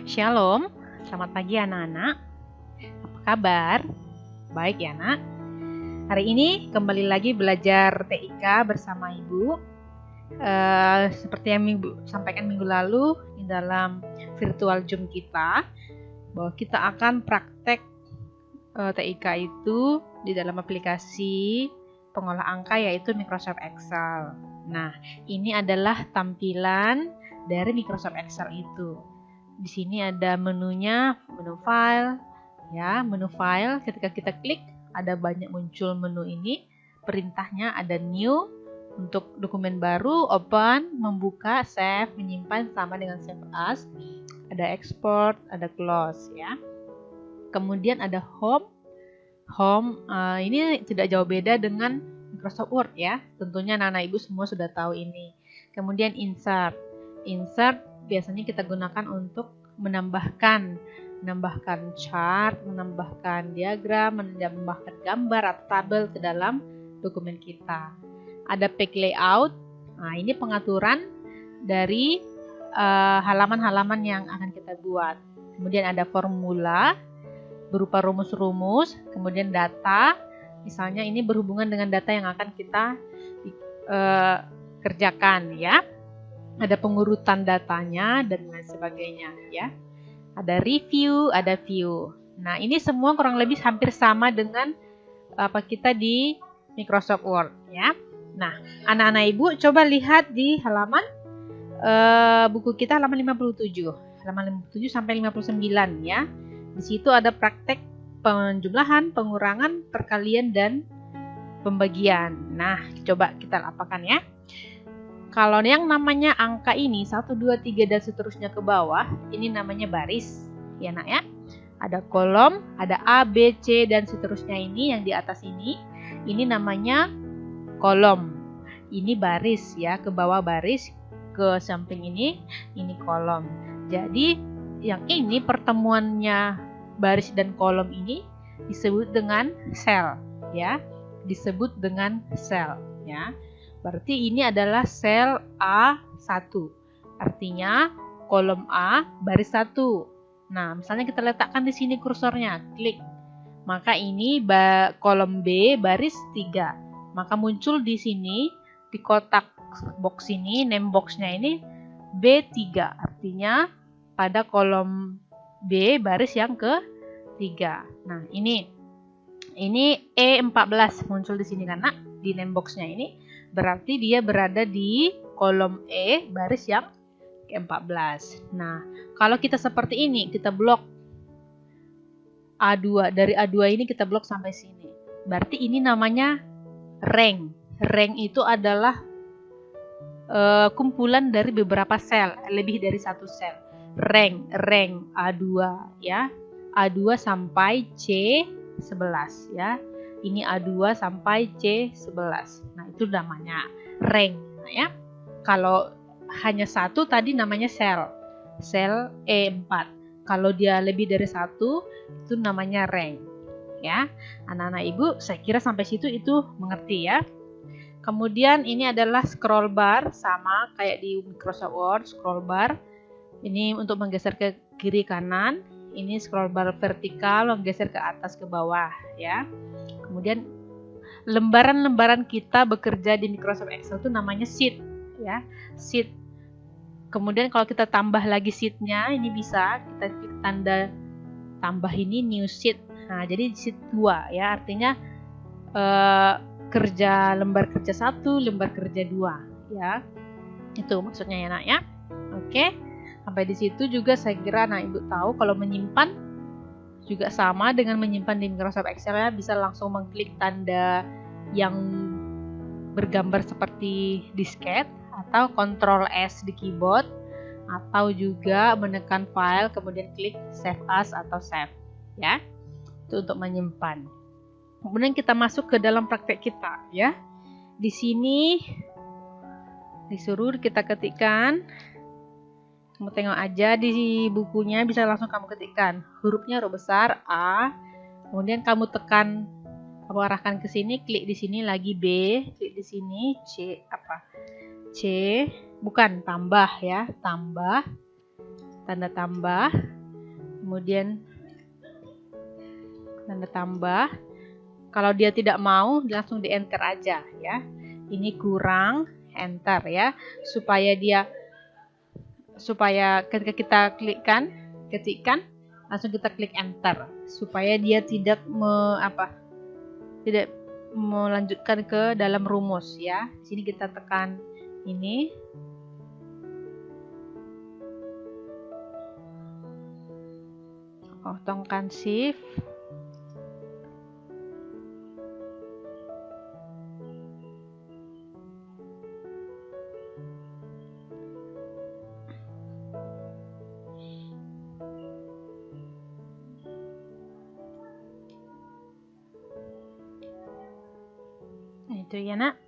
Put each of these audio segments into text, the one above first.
Shalom, selamat pagi anak-anak. Apa kabar? Baik ya nak. Hari ini kembali lagi belajar TIK bersama Ibu. Seperti yang Ibu sampaikan minggu lalu di dalam virtual Zoom kita, bahwa kita akan praktek TIK itu di dalam aplikasi pengolah angka yaitu Microsoft Excel. Nah, ini adalah tampilan dari Microsoft Excel itu. Di sini ada menunya, menu file, ya, menu file. Ketika kita klik, ada banyak muncul menu ini. Perintahnya ada new untuk dokumen baru, open, membuka, save, menyimpan sama dengan save as. Ada export, ada close, ya. Kemudian ada home. Ini tidak jauh beda dengan Microsoft Word, ya. Tentunya anak-anak ibu semua sudah tahu ini. Kemudian insert. Insert biasanya kita gunakan untuk menambahkan chart, menambahkan diagram, menambahkan gambar atau tabel ke dalam dokumen kita. Ada page layout. Nah, ini pengaturan dari halaman-halaman yang akan kita buat. Kemudian ada formula berupa rumus-rumus, kemudian data. Misalnya ini berhubungan dengan data yang akan kita kerjakan, ya. Ada pengurutan datanya dan lain sebagainya, ya. Ada review, ada view. Nah, ini semua kurang lebih hampir sama dengan apa kita di Microsoft Word, ya. Nah, anak-anak ibu coba lihat di halaman buku kita halaman 57 sampai 59, ya. Di situ ada praktek penjumlahan, pengurangan, perkalian dan pembagian. Nah, coba kita lakukan, ya. Kalau yang namanya angka ini 1, 2, 3 dan seterusnya ke bawah, ini namanya baris, ya nak, ya. Ada kolom, ada A, B, C dan seterusnya ini yang di atas ini namanya kolom. Ini baris, ya, ke bawah baris, ke samping ini kolom. Jadi yang ini pertemuannya baris dan kolom ini disebut dengan sel, ya. Disebut dengan sel, ya. Berarti ini adalah sel A1. Artinya kolom A baris 1. Nah, misalnya kita letakkan di sini kursornya, klik. Maka ini kolom B baris 3. Maka muncul di sini di kotak box ini, name box-nya ini B3. Artinya pada kolom B baris yang ke-3. Nah, ini E14 muncul di sini karena di name box-nya ini. Berarti dia berada di kolom E baris yang ke-14. Nah, kalau kita seperti ini, kita blok A2. Dari A2 ini kita blok sampai sini. Berarti ini namanya rank. Rank itu adalah kumpulan dari beberapa sel, lebih dari satu sel. Rank A2, ya. A2 sampai C11, ya. Ini A2 sampai C11. Nah, itu namanya rank, ya. Kalau hanya satu tadi namanya sel E4. Kalau dia lebih dari satu, itu namanya rank, ya. Anak-anak ibu, saya kira sampai situ itu mengerti, ya. Kemudian ini adalah scroll bar, sama kayak di Microsoft Word, scroll bar. Ini untuk menggeser ke kiri kanan. Ini scroll bar vertikal, menggeser ke atas ke bawah, ya. Kemudian lembaran-lembaran kita bekerja di Microsoft Excel itu namanya sheet, ya. Sheet. Kemudian kalau kita tambah lagi sheet-nya, ini bisa kita klik tanda tambah ini new sheet. Nah, jadi sheet 2, ya. Artinya lembar kerja 1, lembar kerja 2, ya. Itu maksudnya, ya nak, ya. Oke. Sampai di situ juga saya kira anak ibu tahu kalau menyimpan juga sama dengan menyimpan di Microsoft Excel, ya. Bisa langsung mengklik tanda yang bergambar seperti disket atau Ctrl S di keyboard, atau juga menekan file kemudian klik save as atau save, ya. Itu untuk menyimpan. Kemudian kita masuk ke dalam praktek kita, ya. Di sini disuruh kita ketikkan. Kamu tengok aja di bukunya, bisa langsung kamu ketikkan hurufnya huruf besar A, kemudian kamu tekan, kamu arahkan ke sini, klik di sini lagi B, klik di sini C, bukan tambah, ya, tambah, tanda tambah, kemudian tanda tambah. Kalau dia tidak mau, langsung di enter aja ya. Ini kurang, enter ya, supaya ketika kita ketikkan, langsung kita klik enter supaya dia tidak melanjutkan ke dalam rumus ya. Di sini kita tekan ini. Tekan shift. Itu ya nak,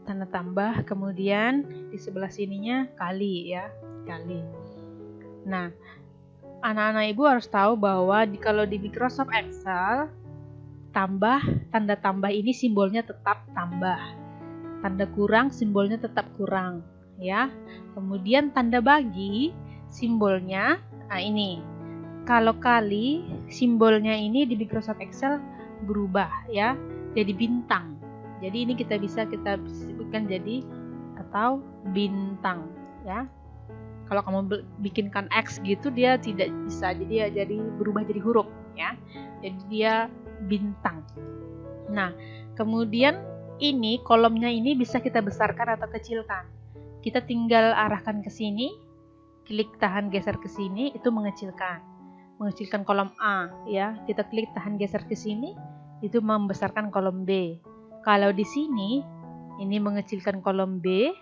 tanda tambah, kemudian di sebelah sininya kali ya, kali. Nah, anak-anak ibu harus tahu bahwa kalau di Microsoft Excel, tanda tambah ini simbolnya tetap tambah, tanda kurang simbolnya tetap kurang ya. Kemudian tanda bagi simbolnya, ini kalau kali simbolnya ini di Microsoft Excel berubah ya, jadi bintang. Jadi ini kita sebutkan jadi atau bintang ya. Kalau kamu bikinkan X gitu, dia tidak bisa, jadi berubah jadi huruf ya. Jadi dia bintang. Nah, kemudian ini kolomnya ini bisa kita besarkan atau kecilkan. Kita tinggal arahkan ke sini, klik tahan geser ke sini, itu mengecilkan kolom A ya. Kita klik tahan geser ke sini, itu membesarkan kolom B. Kalau di sini ini mengecilkan kolom B,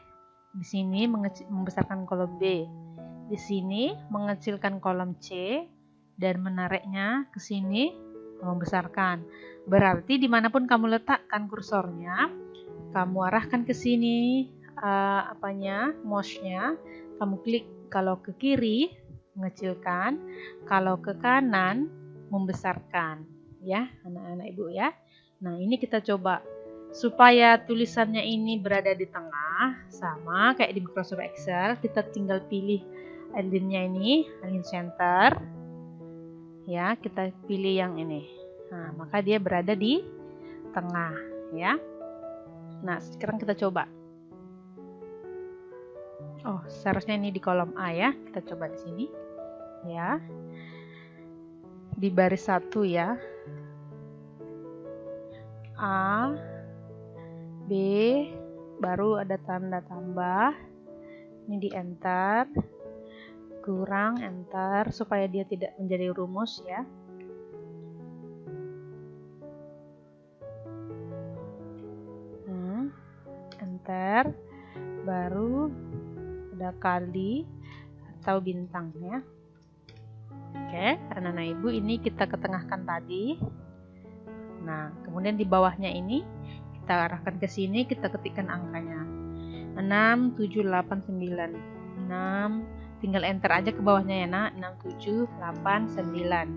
di sini membesarkan kolom B, di sini mengecilkan kolom C dan menariknya ke sini membesarkan. Berarti dimanapun kamu letakkan kursornya, kamu arahkan ke sini mouse-nya, kamu klik. Kalau ke kiri mengecilkan, kalau ke kanan membesarkan ya anak-anak ibu ya. Nah, ini kita coba supaya tulisannya ini berada di tengah, sama kayak di Microsoft Excel. Kita tinggal pilih align-nya ini, align center ya, kita pilih yang ini. Nah, maka dia berada di tengah ya. Nah, sekarang kita coba. Seharusnya ini di kolom A ya. Kita coba di sini ya, di baris 1 ya, A, B, baru ada tanda tambah, ini di enter, kurang, enter, supaya dia tidak menjadi rumus ya. Enter, baru ada kali atau bintang ya. Oke, anak-anak ibu, ini kita ketengahkan tadi. Nah, kemudian di bawahnya ini kita arahkan ke sini, kita ketikkan angkanya 6, 7, 8, 9. 6, tinggal enter aja ke bawahnya ya nak, 6, 7, 8, 9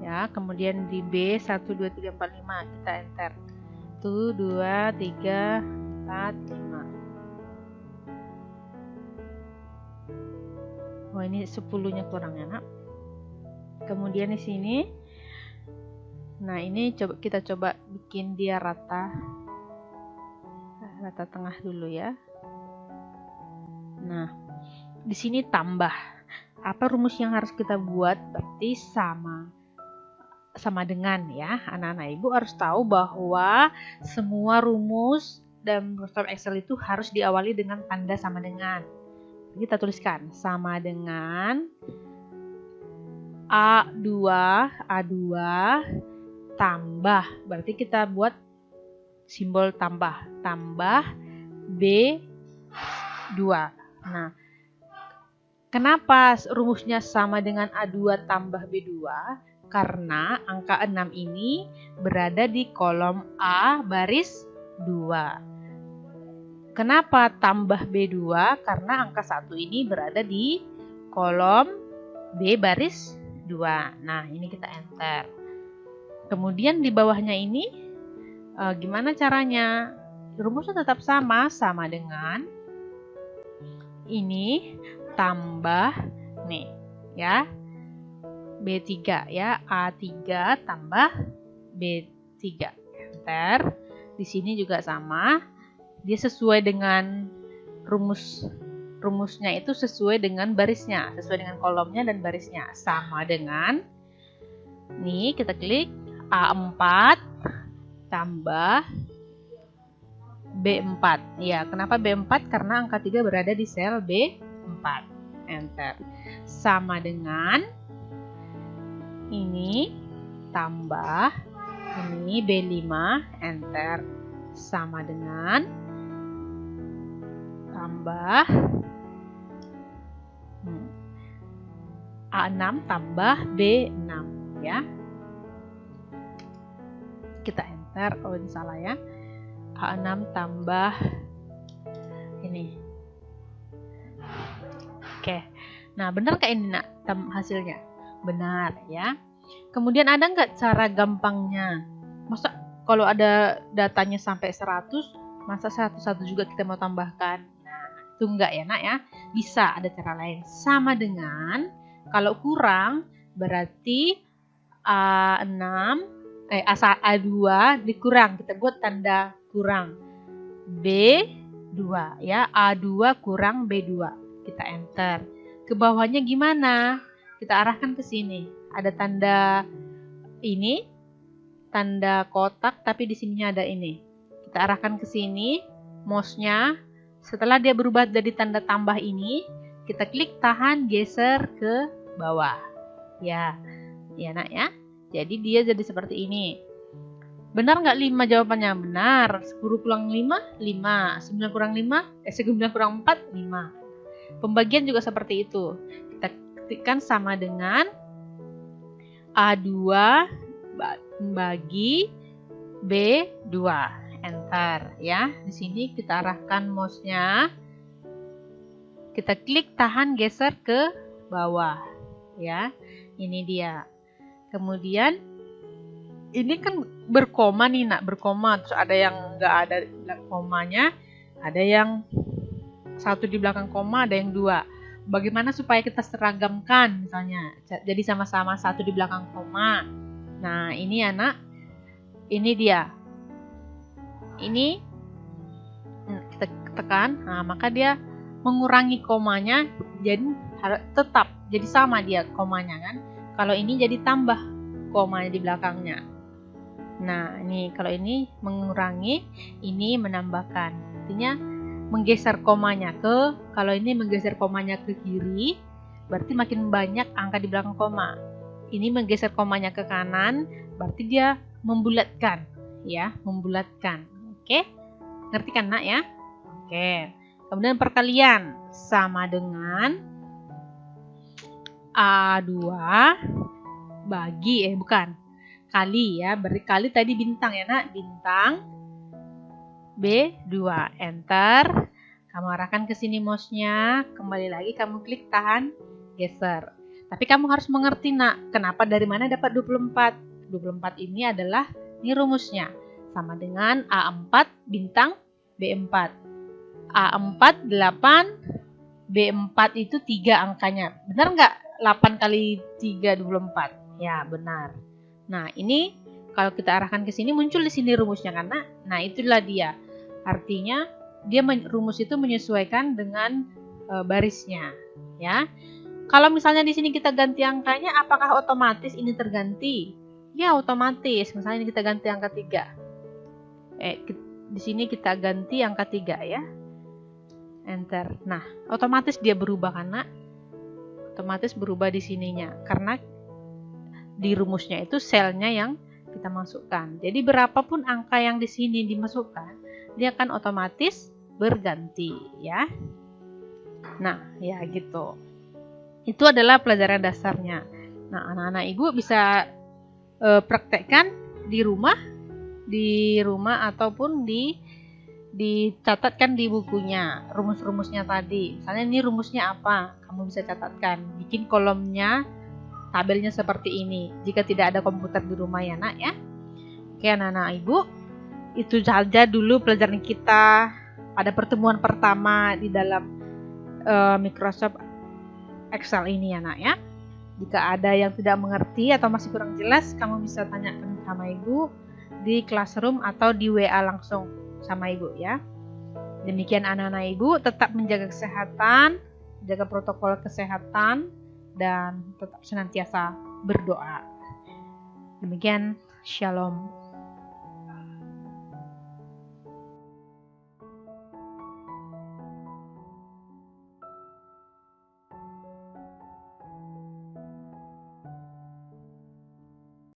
ya. Kemudian di B 1, 2, 3, 4, 5 kita enter 1, 2, 3, 4, 5. Ini 10-nya kurang ya nak. Kemudian di sini, nah ini kita coba bikin dia rata tengah dulu ya. Nah, di sini tambah. Apa rumus yang harus kita buat? Berarti sama dengan ya. Anak-anak ibu harus tahu bahwa semua rumus dalam Microsoft Excel itu harus diawali dengan tanda sama dengan. Kita tuliskan sama dengan A2 tambah, berarti kita buat simbol tambah B2. Nah, kenapa rumusnya sama dengan A2 tambah B2? Karena angka 6 ini berada di kolom A baris 2. Kenapa tambah B2? Karena angka 1 ini berada di kolom B baris 2. Nah, ini kita enter. Kemudian di bawahnya ini gimana caranya? Rumusnya tetap sama dengan ini tambah nih ya. B3 ya. A3 tambah B3. Enter. Di sini juga sama. Dia sesuai dengan rumusnya itu sesuai dengan barisnya, sesuai dengan kolomnya dan barisnya. Sama dengan nih, kita klik A4 tambah B4. Ya, kenapa B4? Karena angka 3 berada di sel B4. Enter. Sama dengan ini tambah ini B5. Enter. Sama dengan tambah A6 tambah B6 ya. Kita enter. Oh, ini salah ya. A6 tambah ini. Oke. Nah, benar kayak ini nak hasilnya? Benar ya. Kemudian ada nggak cara gampangnya? Masa kalau ada datanya sampai 100, masa 101 juga kita mau tambahkan? Nah, itu enggak ya nak ya. Bisa, ada cara lain. Sama dengan kalau kurang berarti A2 dikurang, kita buat tanda kurang. B2 ya, A2 kurang B2. Kita enter. Ke bawahnya gimana? Kita arahkan ke sini. Ada tanda ini, tanda kotak, tapi di sininya ada ini. Kita arahkan ke sini, mouse-nya. Setelah dia berubah dari tanda tambah ini, kita klik tahan, geser ke bawah. Ya, ya nak ya. Jadi dia jadi seperti ini. Benar nggak 5 jawabannya? Benar. 10 kurang 5, 5. 9 kurang 5, 9 kurang 4, 5. Pembagian juga seperti itu. Kita ketikkan sama dengan A2 bagi B2. Enter ya. Di sini kita arahkan mouse-nya. Kita klik tahan, geser ke bawah. Ya. Ini dia. Kemudian ini kan berkoma nih nak, berkoma, terus ada yang nggak ada komanya, ada yang satu di belakang koma, ada yang 2. Bagaimana supaya kita seragamkan misalnya, jadi sama-sama satu di belakang koma. Nah ini anak, ini dia, ini kita tekan, nah maka dia mengurangi komanya, jadi tetap jadi sama dia komanya kan. Kalau ini jadi tambah komanya di belakangnya. Nah, ini kalau ini mengurangi, ini menambahkan. Artinya menggeser komanya ke, kalau ini menggeser komanya ke kiri, berarti makin banyak angka di belakang koma. Ini menggeser komanya ke kanan, berarti dia membulatkan, ya, membulatkan. Oke? Ngerti kan, nak ya? Oke. Kemudian perkalian sama dengan A2 bagi kali ya, berkali tadi bintang ya nak, bintang B2. Enter. Kamu arahkan ke sini mouse-nya, kembali lagi kamu klik tahan, geser. Tapi kamu harus mengerti nak, kenapa dari mana dapat 24. 24 ini adalah ini rumusnya, sama dengan A4 bintang B4. A4 8, B4 itu 3 angkanya. Benar nggak? 8 kali 3 24. Ya, benar. Nah, ini kalau kita arahkan ke sini muncul di sini rumusnya karena nah itulah dia. Artinya dia rumus itu menyesuaikan dengan barisnya, ya. Kalau misalnya di sini kita ganti angkanya, apakah otomatis ini terganti? Ya, otomatis. Misalnya kita ganti angka 3. Di sini kita ganti angka 3 ya. Enter. Nah, otomatis dia berubah karena otomatis berubah di sininya karena di rumusnya itu selnya yang kita masukkan. Jadi berapapun angka yang di sini dimasukkan, dia akan otomatis berganti ya. Nah, ya gitu. Itu adalah pelajaran dasarnya. Nah, anak-anak ibu bisa praktekkan di rumah ataupun dicatatkan di bukunya rumus-rumusnya tadi. Misalnya ini rumusnya apa? Kamu bisa catatkan. Bikin kolomnya, tabelnya seperti ini. Jika tidak ada komputer di rumah ya nak ya. Oke anak-anak ibu, itu saja dulu pelajaran kita pada pertemuan pertama di dalam Microsoft Excel ini ya nak ya. Jika ada yang tidak mengerti atau masih kurang jelas, kamu bisa tanyakan sama Ibu di classroom atau di WA langsung sama Ibu ya. Demikian anak-anak Ibu, tetap menjaga kesehatan, jaga protokol kesehatan, dan tetap senantiasa berdoa. Demikian, Shalom.